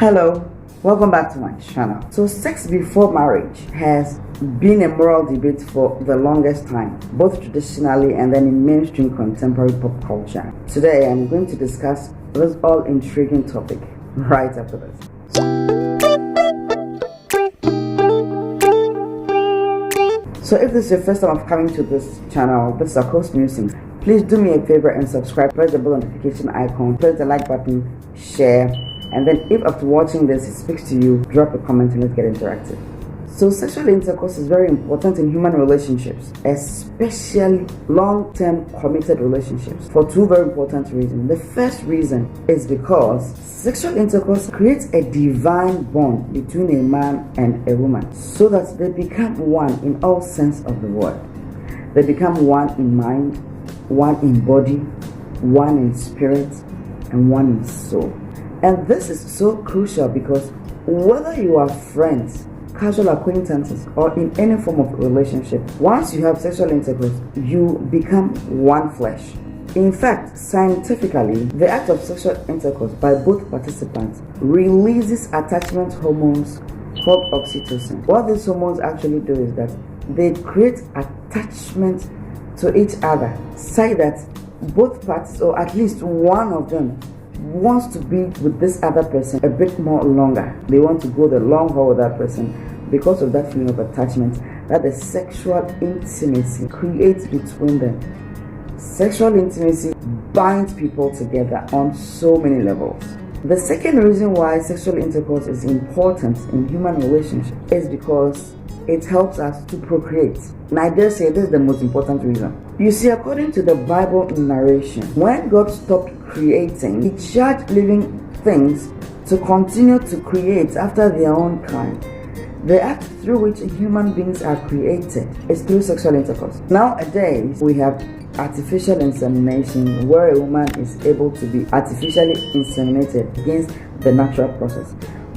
Hello, welcome back to my channel. So sex before marriage has been a moral debate for the longest time, both traditionally and then in mainstream contemporary pop culture. Today I'm going to discuss this all intriguing topic right after this. So if this is your first time of coming to this channel, this is our host Musings. Please do me a favor and subscribe, press the bell notification icon, press the like button, share, and then if after watching this it speaks to you, drop a comment and let's get interactive. So sexual intercourse is very important in human relationships, especially long-term committed relationships, for two very important reasons. The first reason is because sexual intercourse creates a divine bond between a man and a woman so that they become one in all sense of the word. They become one in mind, one in body, one in spirit, and one in soul. And this is so crucial because whether you are friends, casual acquaintances, or in any form of relationship, once you have sexual intercourse, you become one flesh. In fact, scientifically, the act of sexual intercourse by both participants releases attachment hormones called oxytocin. What these hormones actually do is that they create attachment to each other, such that both parties, or at least one of them, wants to be with this other person a bit more longer. They want to go the long haul with that person because of that feeling of attachment that the sexual intimacy creates between them. Sexual intimacy binds people together on so many levels. The second reason why sexual intercourse is important in human relationships is because it helps us to procreate. And I dare say this is the most important reason. You see, according to the Bible narration, when God stopped creating, He charged living things to continue to create after their own kind. The act through which human beings are created is through sexual intercourse. Nowadays, we have artificial insemination, where a woman is able to be artificially inseminated against the natural process.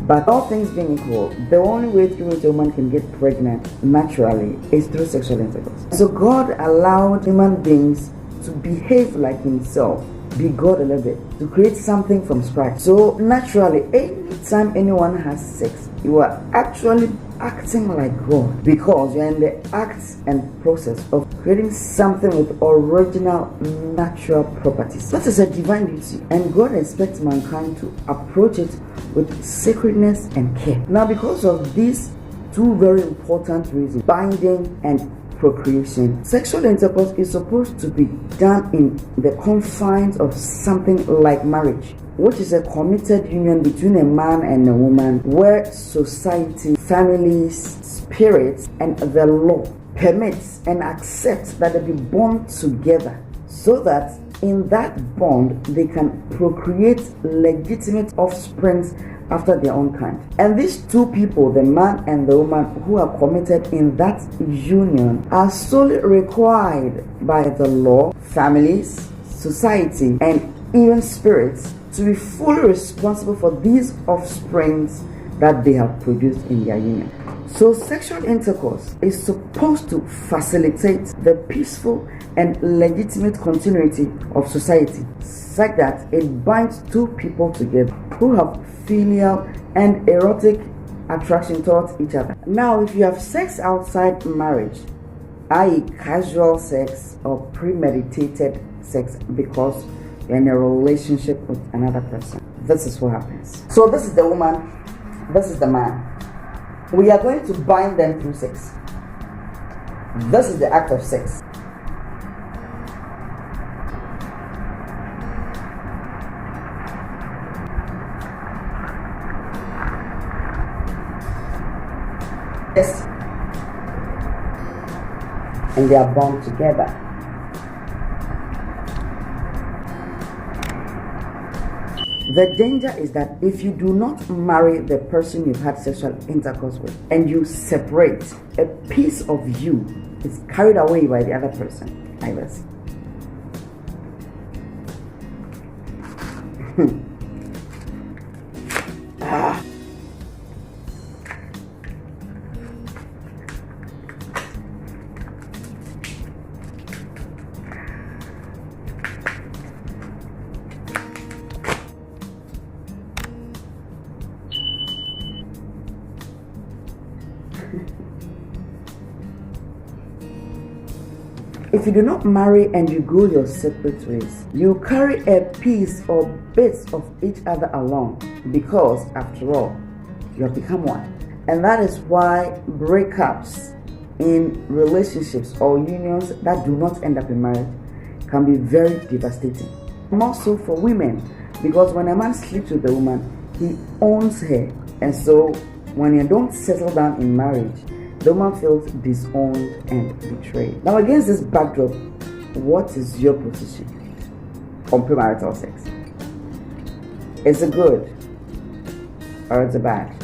But all things being equal, the only way through which a woman can get pregnant naturally is through sexual intercourse. So God allowed human beings to behave like Himself, be God a little bit, to create something from scratch. So naturally, anytime anyone has sex, you are actually acting like God, because you're in the act and process of creating something with original natural properties. That is a divine beauty, and God expects mankind to approach it with sacredness and care. Now, because of these two very important reasons, binding and procreation, sexual intercourse is supposed to be done in the confines of something like marriage, which is a committed union between a man and a woman, where society, families, spirits, and the law permits and accepts that they be bound together, so that in that bond they can procreate legitimate offsprings after their own kind. And these two people, the man and the woman who are committed in that union, are solely required by the law, families, society, and even spirits to be fully responsible for these offsprings that they have produced in their union. So sexual intercourse is supposed to facilitate the peaceful and legitimate continuity of society, such that it binds two people together who have filial and erotic attraction towards each other. Now, if you have sex outside marriage, i.e. casual sex or premeditated sex because you're in a relationship with another person, this is what happens. So this is the woman, this is the man. We are going to bind them through sex. This is the act of sex. Yes. And they are bound together. The danger is that if you do not marry the person you've had sexual intercourse with, and you separate, a piece of you is carried away by the other person. I will see. If you do not marry and you go your separate ways, you carry a piece or bits of each other along, because after all, you have become one. And that is why breakups in relationships or unions that do not end up in marriage can be very devastating. More so for women, because when a man sleeps with a woman, he owns her. And so when you don't settle down in marriage, the woman feels disowned and betrayed. Now, against this backdrop, what is your position on premarital sex? Is it good or is it bad?